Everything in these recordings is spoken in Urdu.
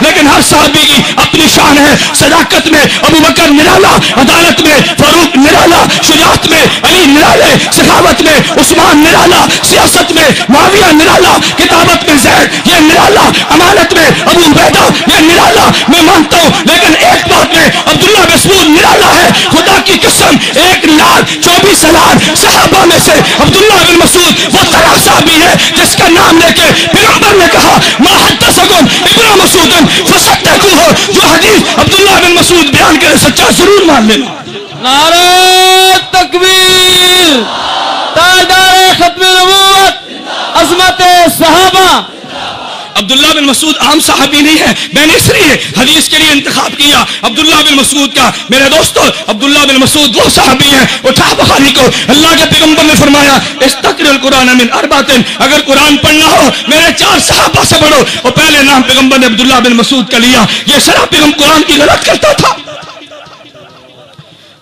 لیکن ہر صحابی کی اپنی شان ہے. صداقت میں ابو بکر نرالا، عدالت میں فاروق نرالا، شجاعت میں علی نرالے، سخاوت میں عثمان نرالا، سیاست میں معاویہ نرالا، کتابت میں زید یہ نرالا، امانت میں ابو عبیدہ یہ نرالا. میں مانتا ہوں لیکن ایک بات میں عبداللہ بن مسعود نرالا ہے. خدا کی قسم 1,24,000 صحابہ میں سے عبداللہ بن مسعود وہ طرح صحابی ہے جس کا نام لے کے پیغمبر نے کہا ما حدثکم ابن مسعود فصدقوہ. جو حدیث عبداللہ بن مسعود بیان کرے سچا ضرور مان لینا. نعرہ تکبیر، تاجدار ختم نبوت، عظمت صحابہ. عبداللہ بن مسعود عام صحابی نہیں ہے. میں نے اس لیے حدیث کے لیے انتخاب کیا عبداللہ بن مسعود کا. میرے دوستو عبداللہ بن مسعود وہ صحابی ہیں. اٹھا بخاری کو اللہ کے پیغمبر نے فرمایا استقر القرآن من اربعۃ، اگر قرآن پڑھنا ہو میرے 4 صحابہ سے پڑھو. اور پہلے نام پیغمبر نے عبداللہ بن مسعود کا لیا. یہ شرح پیغمبر قرآن کی غلط کرتا تھا.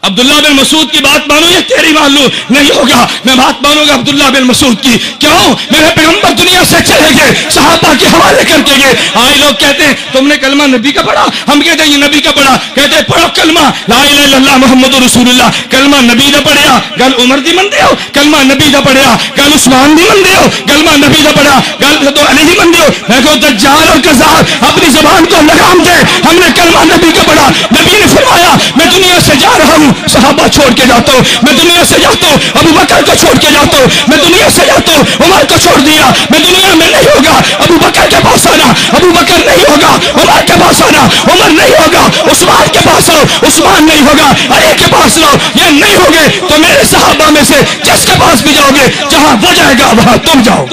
عبداللہ بن مسعود کی بات مانو یہ تیری مان لوں نہیں ہوگا. میں بات مانوں گا عبداللہ بن مسعود کی. کیوں؟ میرے پیغمبر دنیا سے چلے گئے صحابہ کے حوالے کر کے گئے. آئے لوگ کہتے ہیں تم نے کلمہ نبی کا پڑھا، ہم کہتے ہیں یہ نبی کا پڑھا. کہتے ہیں پڑھو کلمہ لا الہ الا اللہ محمد رسول اللہ. کلمہ نبی دا پڑھیا گل عمر دی من دیو، کلمہ نبی دا پڑھیا گل عثمان دی من دیو، کلمہ نبی دا پڑھا گل تو علی دی من دیو. میں کہو دجال اور کذاب اپنی زبان کو لگام دے. ہم نے کلمہ نبی کا پڑھا. نبی نے فرمایا میں دنیا سے جا رہا ہوں صحابہ چھوڑ کے جاتا ہوں. میں دنیا سے جاتا ہوں ابو بکر کو چھوڑ کے جاتا ہوں. میں دنیا سے جاتا ہوں عمر کو چھوڑ دیا. میں دنیا میں نہیں ہوگا ابو بکر کے پاس آنا، ابو بکر نہیں ہوگا عمر کے پاس آنا، عمر نہیں ہوگا عثمان کے پاس آؤ، عثمان نہیں ہوگا علی کے پاس لاؤ. یہ نہیں ہوگے تو میرے صحابہ میں سے جس کے پاس بھی جاؤ گے جہاں وہ جائے گا وہاں تم جاؤ.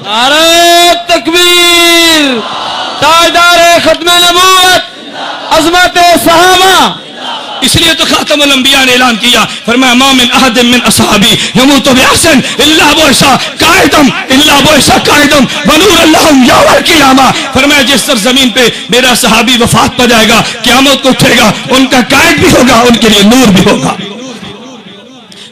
نعرہ تکبیر، تاجدار ختم نبوت، عظمت صحابہ. اس لیے تو خاتم الانبیاء نے اعلان کیا فرمایا ما من احد من اصحابی یموت باحسن الا بعث قائدم الا بعث قائدم ونور لهم یوم القیامہ. فرمایا جس سرزمین پہ میرا صحابی وفات پا جائے گا قیامت کو اٹھے گا ان کا قائد بھی ہوگا، ان کے لیے نور بھی ہوگا.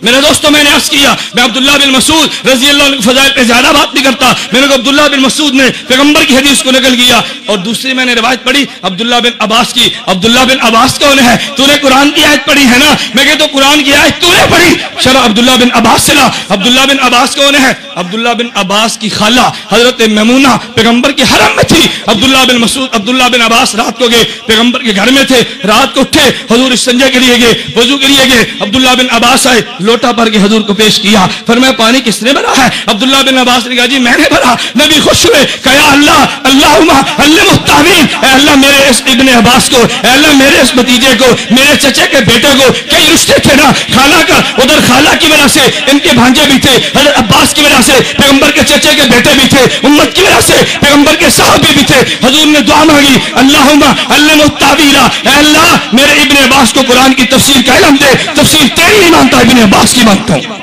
میرے دوستوں میں نے عرض کیا میں عبداللہ بن مسعود رضی اللہ عنہ فضائل پہ زیادہ بات نہیں کرتا. میں نے کہا عبداللہ بن مسعود نے پیغمبر کی حدیث کو نقل کیا. اور دوسری میں نے روایت پڑھی عبداللہ بن عباس کی. عبداللہ بن عباس کون ہے؟ تو نے قرآن کی آیت پڑھی ہے نا. میں کہتا ہوں قرآن کی آیت تو نے پڑھی. شرح عبداللہ بن عباس سے لا. عبداللہ بن عباس کون ہے؟ عبداللہ بن عباس کی خالہ حضرت میمونہ پیغمبر کے حرم میں تھی. عبداللہ بن مسعود عبداللہ بن عباس رات کو گئے پیغمبر کے گھر میں تھے. رات کو اٹھے حضور استنجا کے لیے گئے، وضو کے لیے گئے. عبداللہ بن عباس آئے لوٹا بھر کے حضور کو پیش کیا. فرمایا پانی کس نے بھرا ہے؟ عبداللہ بن عباس نے کہا جی میں نے بھرا. نبی خوش ہوئے کہ یا اللہ اللہم علمہ التعویل، اے اللہ میرے اس ابن عباس کو، اے اللہ میرے اس بھتیجے کو، میرے چچے کے بیٹے کو. کئی رشتے تھے نا خالہ کا، ادھر خالہ کی وجہ سے ان کے بھانجے بھی تھے، حضرت عباس کی وجہ سے پیغمبر کے چچے کے بیٹے بھی تھے، امت کی وجہ سے پیغمبر کے صحابی بھی تھے. حضور نے دعا مانگی اللہم علمہ التعویل، اے اللہ میرے ابن عباس کو قرآن کی تفسیر کا علم دے. تفسیر تیری نہیں مانتا ابن عباس کی مانتا ہوں.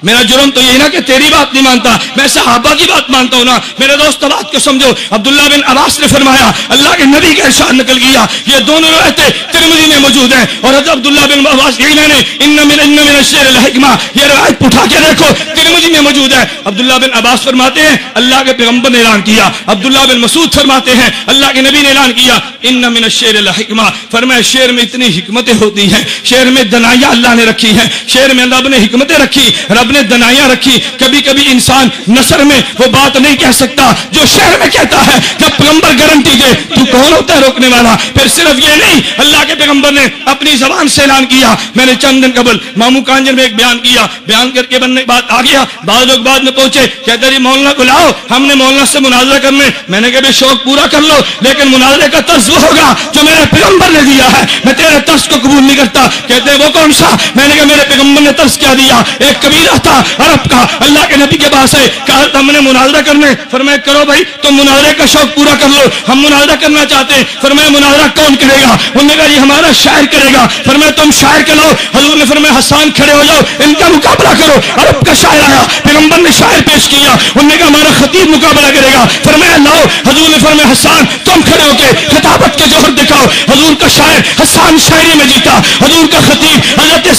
میرا جرم تو یہ نا کہ تیری بات نہیں مانتا، میں صحابہ کی بات مانتا ہوں نا. میرے دوست بات کو سمجھو. عبداللہ بن عباس نے فرمایا اللہ کے نبی کا ارشاد نکل گیا. یہ دونوں روایتیں ترمذی میں موجود ہیں. اور حضرت عبداللہ بن عباس یہی میں نے ان من الشعر الحکمہ یہ روایت اٹھا کے دیکھو ترمذی میں موجود ہے. عبداللہ بن عباس فرماتے ہیں اللہ کے پیغمبر نے اعلان کیا. عبداللہ بن مسعود فرماتے ہیں اللہ کے نبی نے اعلان کیا ان من الشعر الحکمہ. فرمایا شعر میں اتنی حکمتیں ہوتی ہیں، شعر میں دنائیاں اللہ نے رکھی ہیں، شعر میں اللہ نے حکمتیں رکھی، رب نے دنائیاں رکھی. کبھی کبھی انسان نثر میں وہ بات نہیں کہہ سکتا جو شعر میں کہتا ہے. جب پیغمبر گارنٹی دے تو کون ہوتا ہے روکنے والا؟ پھر صرف یہ نہیں اللہ کے پیغمبر نے اپنی زبان سے اعلان کیا. میں نے چند دن قبل مامو کانجر میں ایک بیان کیا، بیان کر کے بننے بات آ گیا. بعض لوگ بعد میں پہنچے کہتے جی مولانا کو لاؤ ہم نے مولانا سے مناظرہ کرنے. میں نے کہا شوق پورا کر لو لیکن مناظرے کا طرز وہ ہوگا جو میرے پیغمبر نے دیا ہے. میں تیرے طرز کو قبول نہیں کرتا. کہتے وہ کون سا؟ میں نے کہا میرے پیغمبر نے طرز کیا دیا. ایک قبیلہ تھا عرب کا اللہ کے نبی کے پاس ہے کہا ہم نے مناظرہ کرنے. فرمایا کرو بھائی تم مناظرے کا شوق پورا کر لو، ہم مناظرہ کرنا چاہتے ہیں. فرمایا مناظرہ کون کرے گا؟ انہوں نے کہا یہ ہمارا شاعر کرے گا. فرمایا تم شاعر کے لاؤ. حضور نے فرمایا حسان کھڑے ہو جاؤ ان کا مقابلہ کرو. عرب کا شاعر آیا پیغمبر نے شاعر پیش کیا. انہوں نے کہا ہمارا خطیب مقابلہ کرے گا. فرمایا لاؤ. حضور نے فرمایا حسان تم کھڑے ہو کے خطابت کے جوہر دکھاؤ. حضور کا شاعر حسان شاعری میں جیتا، حضور کا خطیب حضرت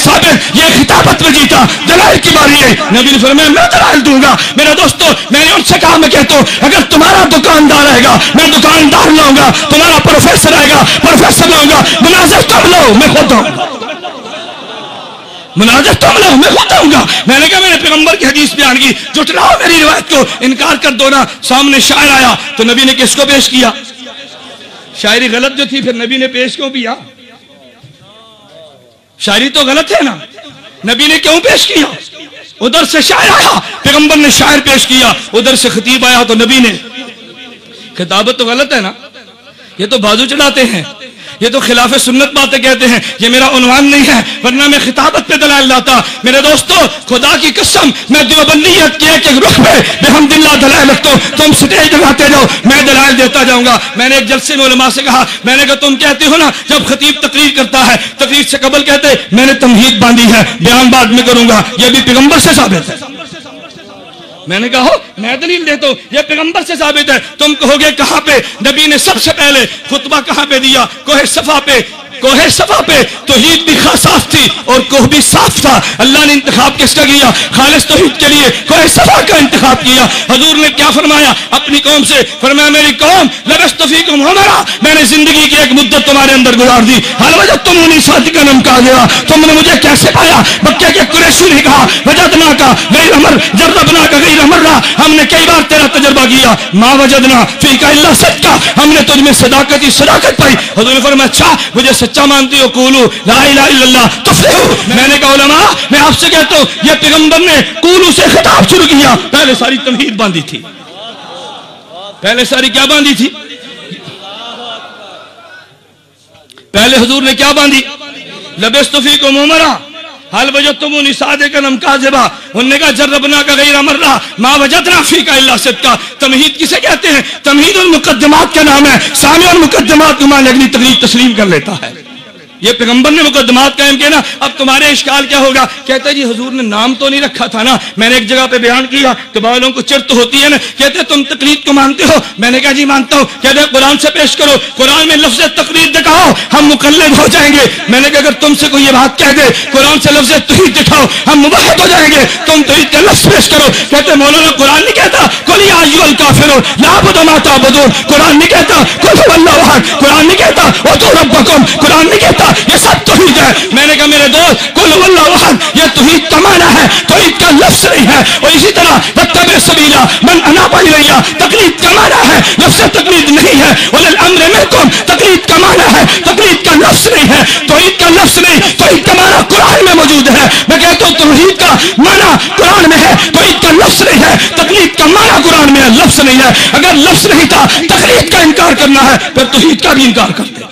ثابت یہ خطابت میں جیتا. دلائل کی باری ہے. نبی نے فرمایا میں دلائل دوں گا. میرے دوستو میں نے ان سے کہا میں کہتا ہوں اگر تمہارا دکاندار ہے آئے گا میں دکاندار لاؤں گا، تمہارا پروفیسر آئے گا پروفیسر لاؤں گا، مناظر تم لو میں خود آؤں گا، مناظر تم لو میں خود آؤں گا۔ میں نے کہا میں نے پیغمبر کی حدیث بیان کی، جھٹلاؤ میری روایت کو، انکار کر دو نا۔ سامنے شاعر آیا تو نبی نے کس کو پیش کیا؟ شاعری غلط جو تھی پھر نبی نے پیش کیوں کیا؟ شاعری تو غلط ہے نا، نبی نے کیوں پیش کیا؟ ادھر سے شاعر آیا پیغمبر نے شاعر پیش کیا، ادھر سے خطیب آیا تو نبی نے، خطابت تو غلط ہے نا، یہ تو بازو چڑھاتے ہیں، یہ تو خلاف سنت باتیں کہتے ہیں، یہ میرا عنوان نہیں ہے، ورنہ میں خطابت پہ دلائل لاتا۔ میرے دوستو خدا کی قسم میں دیوبندیت کے ایک رخ پہ بحمد اللہ دلائل رکھتا ہوں، تم سٹیج لگاتے جاؤ میں دلائل دیتا جاؤں گا۔ میں نے ایک جلسے میں علماء سے کہا، میں نے کہا تم کہتے ہو نا جب خطیب تقریر کرتا ہے تقریر سے قبل کہتے میں نے تمہید باندھی ہے بیان بعد میں کروں گا، یہ بھی پیغمبر سے ثابت ہے۔ میں نے کہا میں دلیل دیتا ہوں یہ پیغمبر سے ثابت ہے۔ تم کہو گے کہاں پہ؟ نبی نے سب سے پہلے خطبہ کہاں پہ دیا؟ کوہ صفا پہ۔ کوہ صفا پہ توحید بھی صاف تھی اور کوہ بھی صاف تھا۔ اللہ نے انتخاب کس کا کیا؟ خالص توحید کے لیے کوہ صفا کا انتخاب کیا۔ حضور نے کیا فرمایا اپنی قوم سے؟ فرمایا میری قوم لبثت فیکم عمرا، میں نے زندگی کی ایک مدت تمہارے اندر گزار دی، حل وجدتمونی صادقا ام کاذبا، تم نے مجھے کیسے پایا؟ مکہ کے قریشی نے کہا وجدنا کا غیر امر جربنا کا غیر امرا، ہم نے کئی بار تیرا تجربہ کیا، ما وجدنا فیک الا صدقا، ہم نے تجھ میں صداقت ہی صداقت پائی۔ حضور نے فرمایا اچھا مجھے سچا مانتی ہو؟ قولو لا الہ الا اللہ تفلحوا۔ میں نے کہا علماء میں آپ سے کہتا ہوں یہ پیغمبر نے قولو سے خطاب شروع کیا، پہلے ساری تمہید باندھی تھی، پہلے ساری کیا باندھی تھی؟ پہلے حضور نے کیا باندھی؟ لبثت فیکم عمرا حل وجدتمونی صادقا ام کاذبا، انہوں نے کہا جربنا کا غیر امرا ما وجدنا فیک الا صدقا۔ تمہید کسے کہتے ہیں؟ تمہید المقدمات کا نام ہے، سامع المقدمات کو مان اگلی تقریر تسلیم کر لیتا ہے۔ یہ پیغمبر نے مقدمات قائم کیا نا۔ اب تمہارے اشکال کیا ہوگا؟ کہتے جی حضور نے نام تو نہیں رکھا تھا نا، میں نے ایک جگہ پہ بیان کیا تو بعضوں کو چرت ہوتی ہے نا، کہتے تم تقلید کو مانتے ہو، میں نے کہا جی مانتا ہوں، کہتے قرآن سے پیش کرو، قرآن میں لفظ تقلید دکھاؤ ہم مقلد ہو جائیں گے۔ میں نے کہا اگر تم سے کوئی یہ بات کہہ دے قرآن سے لفظ توحید دکھاؤ ہم موحد ہو جائیں گے، تم توحید کا لفظ پیش کرو۔ کہتے مولانا قرآن نہیں کہتا قل یا ایھا الکافرون لا اعبد ما تعبدون، قرآن نہیں کہتا قل ھو اللہ احد، قرآن نہیں کہتا ادعوا ربکم، قرآن نہیں کہتا یہ سب توحید ہے۔ میں نے کہا میرے دوست قل ھو اللہ احد یہ توحید کا معنی ہے، توحید کا لفظ نہیں ہے۔ اور اسی طرح واتبع سبیل من اناب الی، تقلید کا معنی ہے، لفظ تقلید نہیں ہے۔ اولی الامر منکم تقلید کا معنی ہے، تقلید کا لفظ نہیں ہے، توحید کا لفظ نہیں، توحید کا معنی قرآن میں موجود ہے۔ میں کہتا ہوں توحید کا معنی قرآن میں ہے، توحید کا لفظ نہیں ہے، تقلید کا معنی قرآن میں ہے، لفظ نہیں ہے۔ اگر لفظ نہیں تھا تقلید کا انکار کرنا ہے پھر توحید کا بھی انکار کرتے،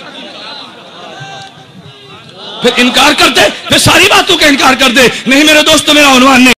پھر انکار کرتے، پھر ساری باتوں کا انکار کرتے۔ نہیں میرے دوستو میرا عنوان نہیں